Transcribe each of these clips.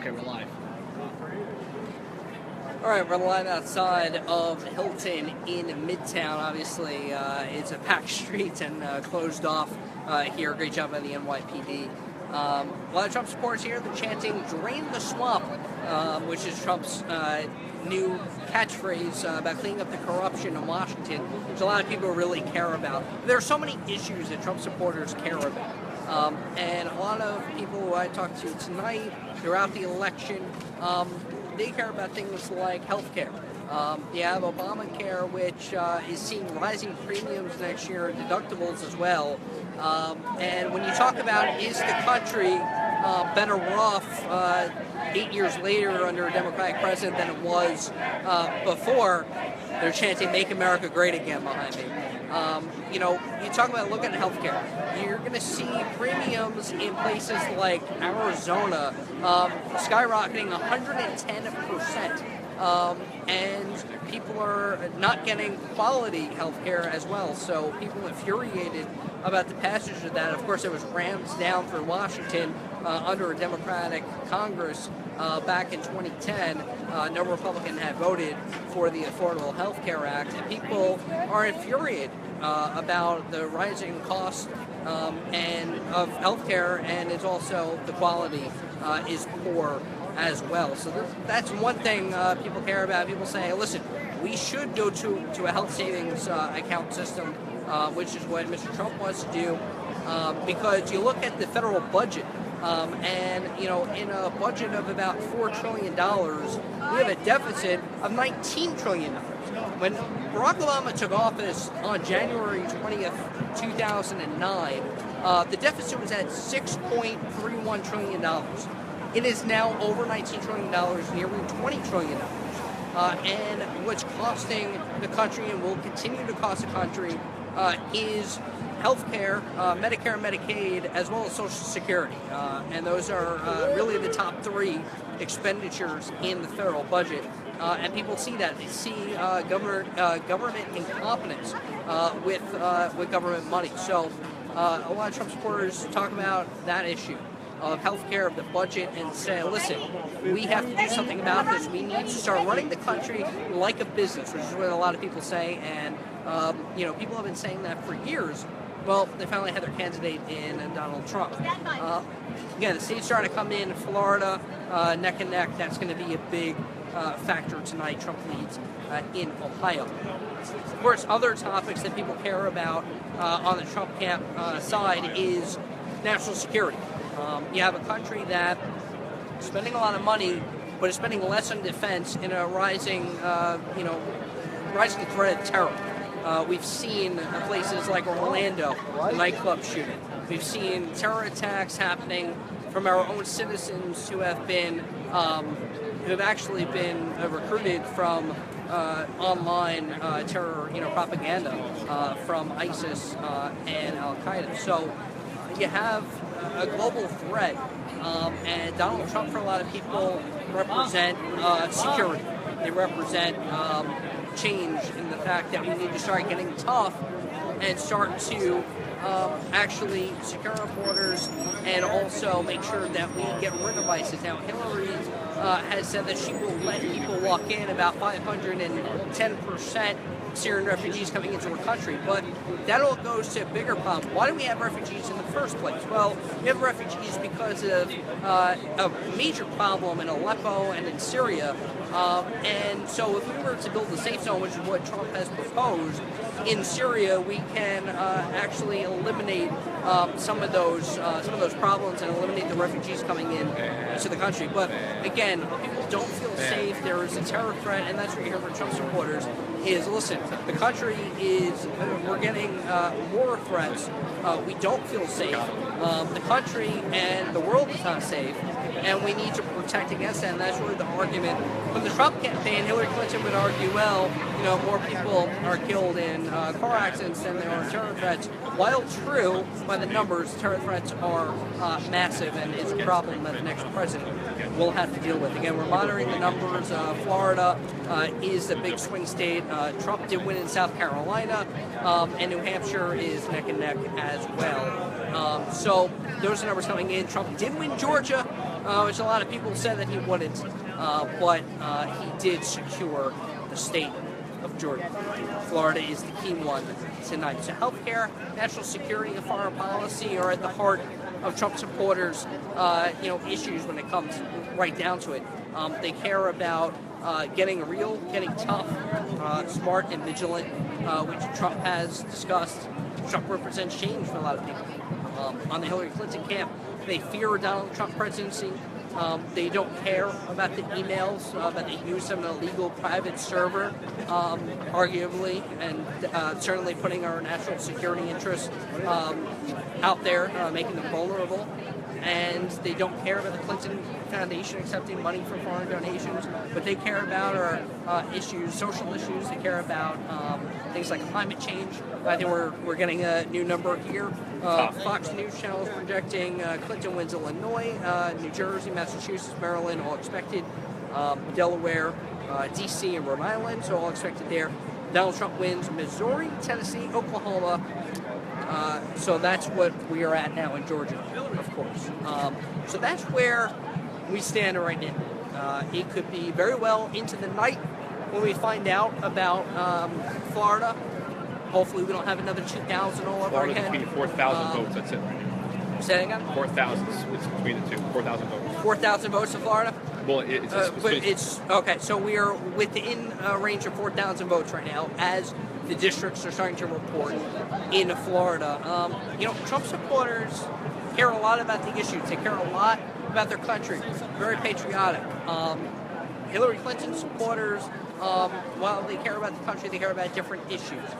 Okay, we're live. All right, we're live outside of Hilton in Midtown. Obviously, it's a packed street and closed off here. Great job by the NYPD. A lot of Trump supporters here. They're chanting "Drain the Swamp," which is Trump's new catchphrase about cleaning up the corruption in Washington, which a lot of people really care about. There are so many issues that Trump supporters care about. And a lot of people who I talked to tonight, throughout the election, they care about things like health care. You have Obamacare, which is seeing rising premiums next year, and deductibles as well. And when you talk about is the country better off 8 years later under a Democratic president than it was before, they're chanting "Make America Great Again" behind me. You talk about looking at healthcare. You're going to see premiums in places like Arizona skyrocketing 110%. And people are not getting quality healthcare as well. So people infuriated about the passage of that. Of course, it was rammed down through Washington under a Democratic Congress back in 2010. No Republican had voted for the Affordable Health Care Act, and people are infuriated about the rising cost and of healthcare, and it's also the quality is poor as well. So that's one thing people care about. People say, listen, we should go to a health savings account system, which is what Mr. Trump wants to do, because you look at the federal budget, and in a budget of about $4 trillion, we have a deficit of $19 trillion. When Barack Obama took office on January 20th, 2009, the deficit was at $6.31 trillion. It is now over $19 trillion, nearly $20 trillion. And what's costing the country and will continue to cost the country is health care, Medicare and Medicaid, as well as Social Security. And those are really the top three expenditures in the federal budget. And people see that. They see government incompetence with government money. So a lot of Trump supporters talk about that issue of healthcare, of the budget, and say, listen, we have to do something about this. We need to start running the country like a business, which is what a lot of people say. And people have been saying that for years. Well, they finally had their candidate in Donald Trump. Again, the state's starting to come in. Florida, neck and neck. That's going to be a big factor tonight. Trump leads in Ohio. Of course, other topics that people care about on the Trump camp side is national security. You have a country that is spending a lot of money, but is spending less on defense in a rising threat of terror. We've seen places like Orlando, the nightclub shooting. We've seen terror attacks happening from our own citizens who have actually been recruited from online terror, propaganda from ISIS and Al Qaeda. So you have a global threat, and Donald Trump, for a lot of people, represent security. They represent change in the fact that we need to start getting tough and start to actually secure our borders and also make sure that we get rid of ISIS. Now, Hillary has said that she will let people walk in, about 510% Syrian refugees coming into our country, but that all goes to a bigger problem. Why do we have refugees in the first place? Well, we have refugees because of a major problem in Aleppo and in Syria, and so if we were to build a safe zone, which is what Trump has proposed, in Syria, we can actually eliminate some of those problems and eliminate the refugees coming in to the country. But again, people don't feel safe. There is a terror threat, and that's what you hear from Trump supporters is, listen, the country we're getting more threats. We don't feel safe. The country and the world is not safe, and we need to protect against that, and that's really the argument. From the Trump campaign, Hillary Clinton would argue, well, more people are killed in car accidents than there are terror threats. While true, by the numbers, terror threats are massive, and it's a problem that the next president will have to deal with. Again, we're monitoring the numbers. Florida is the big swing state. Trump did win in South Carolina, and New Hampshire is neck and neck as well. So those are numbers coming in. Trump did win Georgia, which a lot of people said that he wouldn't, but he did secure the state of Georgia. Florida is the key one tonight. So healthcare, national security, and foreign policy are at the heart of Trump supporters, issues when it comes right down to it. They care about getting real, getting tough, smart, and vigilant, which Trump has discussed. Trump represents change for a lot of people. On the Hillary Clinton camp, they fear a Donald Trump presidency. They don't care about the emails, but they use them in a legal private server, arguably, and certainly putting our national security interests out there, making them vulnerable. And they don't care about the Clinton Foundation accepting money from foreign donations. What they care about are issues, social issues. They care about things like climate change. I think we're getting a new number here. Fox News Channel is projecting Clinton wins Illinois, New Jersey, Massachusetts, Maryland, all expected. Delaware, D.C., and Rhode Island, so all expected there. Donald Trump wins Missouri, Tennessee, Oklahoma. So that's what we are at now in Georgia, of course. So that's where we stand right now. It could be very well into the night when we find out about Florida. Hopefully we don't have another 2,000 all over again. Florida's between 4,000 votes, that's it right now. Say that again? 4,000, it's between the two, 4,000 votes. 4,000 votes in Florida? Well, it's okay, so we are within a range of 4,000 votes right now as the districts are starting to report in Florida. Trump supporters care a lot about the issues. They care a lot about their country. Very patriotic. Hillary Clinton supporters, while they care about the country, they care about different issues.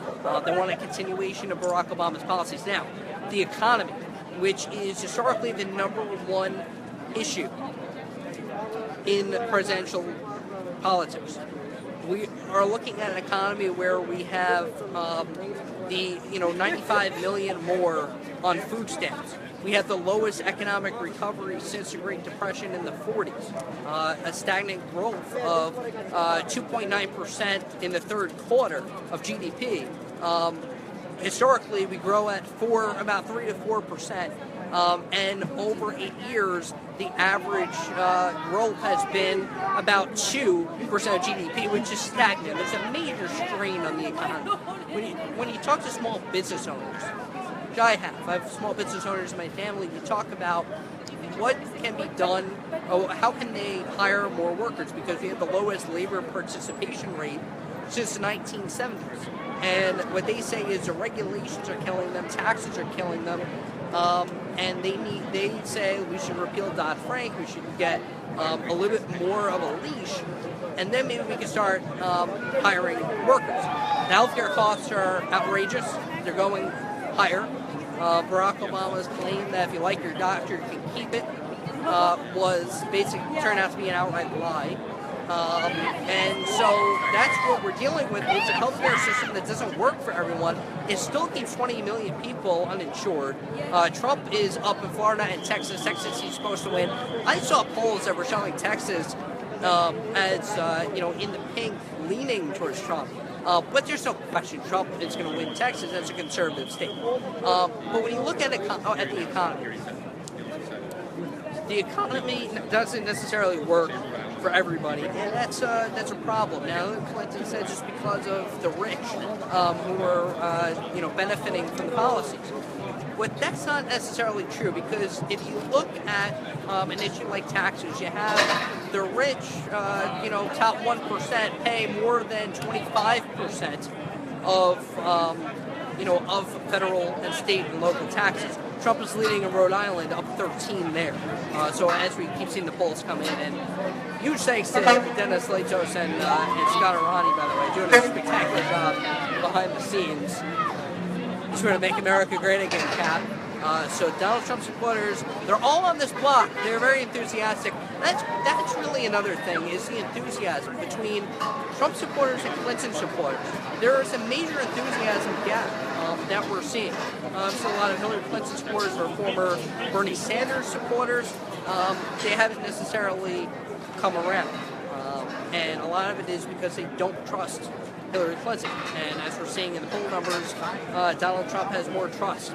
They want a continuation of Barack Obama's policies. Now, the economy, which is historically the number one issue in presidential politics. We are looking at an economy where we have 95 million more on food stamps. We have the lowest economic recovery since the Great Depression in the 40s. A stagnant growth of 2.9% in the third quarter of GDP. Historically, we grow at about 3 to 4%. And over 8 years, the average growth has been about 2% of GDP, which is stagnant. There's a major strain on the economy. When you talk to small business owners, which I have small business owners in my family, you talk about what can be done, how can they hire more workers, because we have the lowest labor participation rate since the 1970s. And what they say is the regulations are killing them, taxes are killing them, and they say we should repeal Dodd-Frank, we should get a little bit more of a leash, and then maybe we can start hiring workers. The healthcare costs are outrageous. They're going higher. Barack Obama's claim that if you like your doctor, you can keep it, turned out to be an outright lie. And so that's what we're dealing with. It's a healthcare system that doesn't work for everyone. It still keeps 20 million people uninsured. Trump is up in Florida and Texas. Texas, he's supposed to win. I saw polls that were showing Texas as in the pink, leaning towards Trump. But there's no question Trump is going to win Texas. That's a conservative state. But when you look at the economy, the economy doesn't necessarily work for everybody, and that's a problem. Now, Clinton said just because of the rich who are benefiting from the policies. But that's not necessarily true, because if you look at an issue like taxes, you have the rich, top 1% pay more than 25% of federal and state and local taxes. Trump is leading in Rhode Island, up 13 there. So as we keep seeing the polls come in, and huge thanks to Dennis Latos and Scott Arani, by the way, doing a spectacular job behind the scenes. Sort of make America great again, Cap. So Donald Trump supporters, they're all on this block. They're very enthusiastic. That's really another thing, is the enthusiasm between Trump supporters and Clinton supporters. There is a major enthusiasm gap that we're seeing. So a lot of Hillary Clinton supporters are former Bernie Sanders supporters. They haven't necessarily come around. And a lot of it is because they don't trust Hillary Clinton. And as we're seeing in the poll numbers, Donald Trump has more trust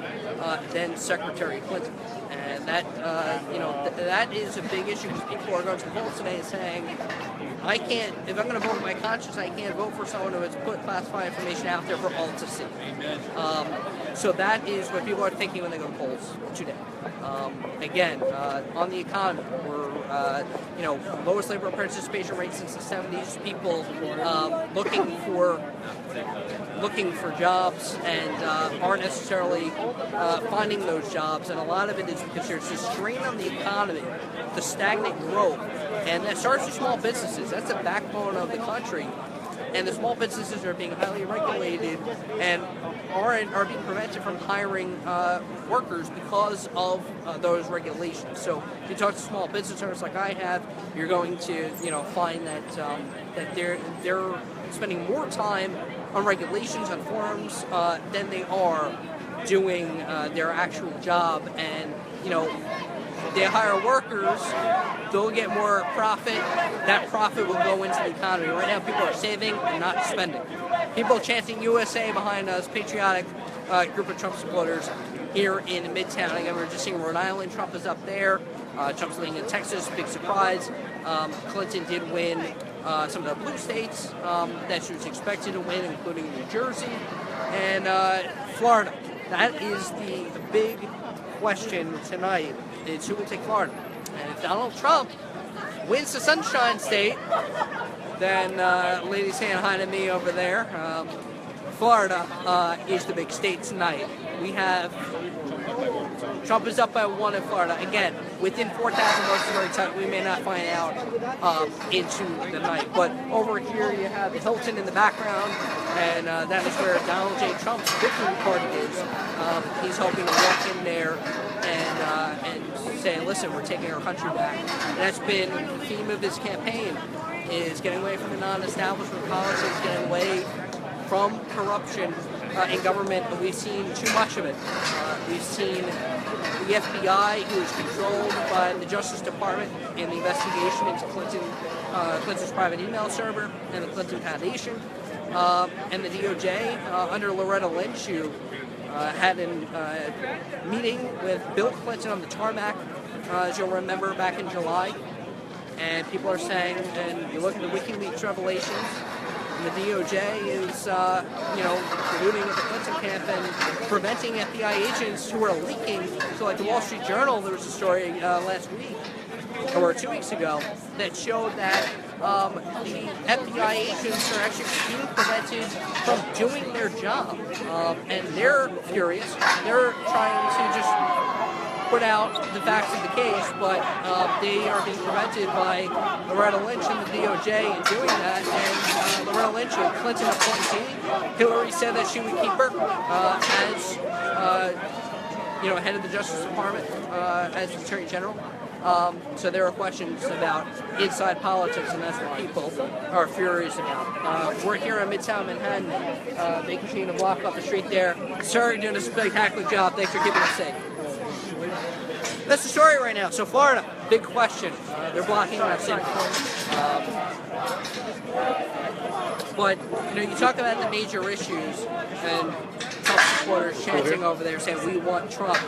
than Secretary Clinton. And that, that is a big issue because people are going to the polls today and saying, I can't, if I'm going to vote with my conscience, I can't vote for someone who has put classified information out there for all to see. So that is what people are thinking when they go to polls today. Again, on the economy, we're, lowest labor participation rate since the 70s, people looking for jobs and aren't necessarily finding those jobs, and a lot of it is because there's this strain on the economy, the stagnant growth, and that starts with small businesses. That's the backbone of the country, and the small businesses are being highly regulated and are being prevented from hiring workers because of those regulations. So if you talk to small business owners like I have, you're going to find that that they're spending more time on regulations, on forms, than they are doing their actual job. And they hire workers, they'll get more profit. That profit will go into the economy. Right now, people are saving and not spending. People chanting USA behind us, patriotic group of Trump supporters here in Midtown. Again, we were just seeing Rhode Island. Trump is up there. Trump's leading in Texas. Big surprise. Clinton did win some of the blue states that she was expected to win, including New Jersey and Florida. That is the big question tonight, is who will take Florida. And if Donald Trump wins the Sunshine State, then ladies saying hi to me over there, Florida is the big state tonight. We have Trump is up by 1 in Florida. Again, within 4,000 votes is very tight. We may not find out into the night. But over here you have the Hilton in the background, and that is where Donald J. Trump's victory party is. He's hoping to walk in there and say, listen, we're taking our country back. And that's been the theme of his campaign, is getting away from the non-establishment politics, getting away from corruption in government, and we've seen too much of it. We've seen the FBI, who is controlled by the Justice Department in the investigation into Clinton's private email server and the Clinton Foundation, and the DOJ under Loretta Lynch, who had a meeting with Bill Clinton on the tarmac, as you'll remember, back in July. And people are saying, and you look at the WikiLeaks revelations, and the DOJ is, colluding with the Clinton camp and preventing FBI agents who are leaking. So like the Wall Street Journal, there was a story last week, or 2 weeks ago, that showed that the FBI agents are actually being prevented from doing their job. And they're furious. They're trying to just put out the facts of the case, but they are being prevented by Loretta Lynch and the DOJ in doing that. And Loretta Lynch, a Clinton appointee, Hillary said that she would keep her as head of the Justice Department, as Attorney General. So there are questions about inside politics, and that's what people are furious about. We're here in Midtown Manhattan. They continue to block off the street there. Sir, you're doing a spectacular job. Thanks for keeping us safe. That's the story right now. So Florida, big question. They're blocking that city. But you talk about the major issues, and Trump supporters chanting over there saying we want Trump.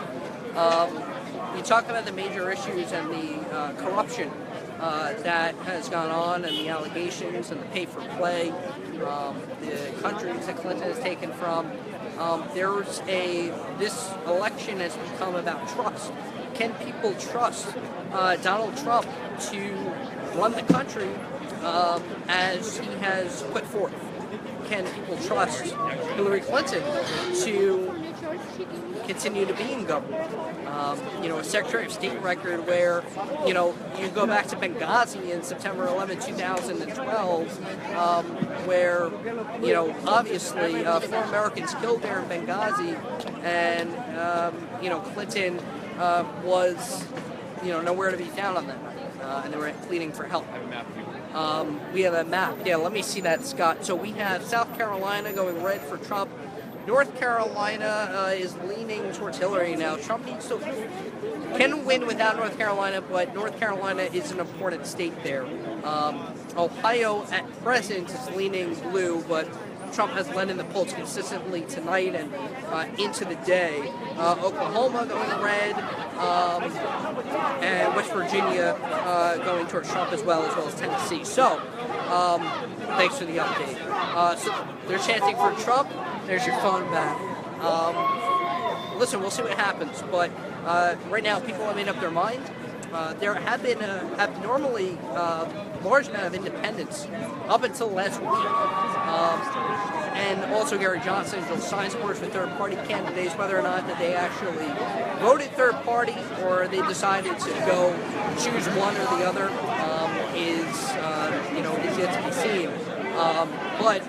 You talk about the major issues and the corruption that has gone on, and the allegations and the pay for play, the countries that Clinton has taken from. This election has become about trust. Can people trust Donald Trump to run the country as he has put forth? Can people trust Hillary Clinton to continue to be in government? A Secretary of State record where, you go back to Benghazi in September 11, 2012, where, obviously 4 Americans killed there in Benghazi, and, Clinton was, nowhere to be found on that night, and they were pleading for help. We have a map. Yeah, let me see that, Scott. So we have South Carolina going red for Trump, North Carolina is leaning towards Hillary now. Trump can win without North Carolina, but North Carolina is an important state there. Ohio at present is leaning blue, but Trump has led in the polls consistently tonight and into the day. Oklahoma going red, and West Virginia going towards Trump as well as Tennessee. So, thanks for the update. So they're chanting for Trump. There's your phone back. Listen, we'll see what happens, but right now people have made up their mind. There have been abnormally large amount of independents up until last week. And also Gary Johnson will sign supporters for third-party candidates. Whether or not that they actually voted third-party or they decided to go choose one or the other is yet to be seen. But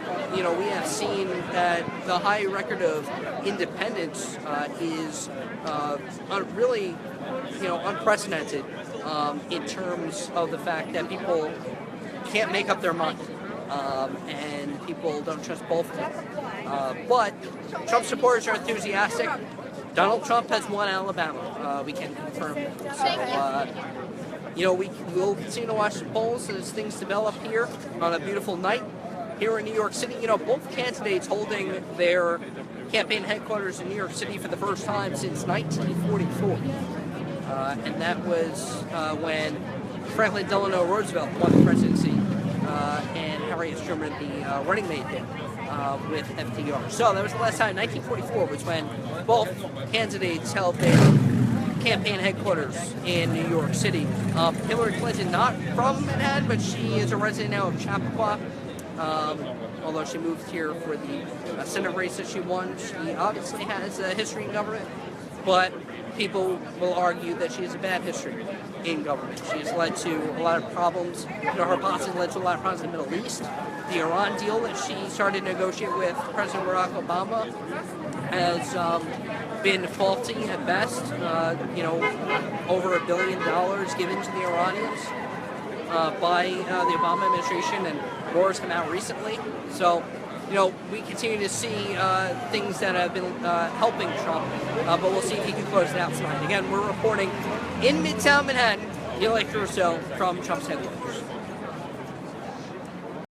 we have seen that the high record of independence is really unprecedented in terms of the fact that people can't make up their mind. And people don't trust both of them. But Trump supporters are enthusiastic. Donald Trump has won Alabama. We can confirm that. So, we will continue to watch the polls as things develop here on a beautiful night here in New York City. Both candidates holding their campaign headquarters in New York City for the first time since 1944. And that was when Franklin Delano Roosevelt won the presidency and Harry S. Truman, the running mate there with FDR. So that was the last time. 1944 was when both candidates held their campaign headquarters in New York City. Hillary Clinton, not from Manhattan, but she is a resident now of Chappaqua. Although she moved here for the Senate race that she won, she obviously has a history in government, but people will argue that she has a bad history in government. She has led to a lot of problems. Her policy led to a lot of problems in the Middle East. The Iran deal that she started to negotiate with President Barack Obama has been faulty at best. Over $1 billion given to the Iranians by the Obama administration, and more has come out recently. So, we continue to see things that have been helping Trump, but we'll see if he can close it out tonight. Again, we're reporting in Midtown Manhattan, Carousso from Trump's headquarters.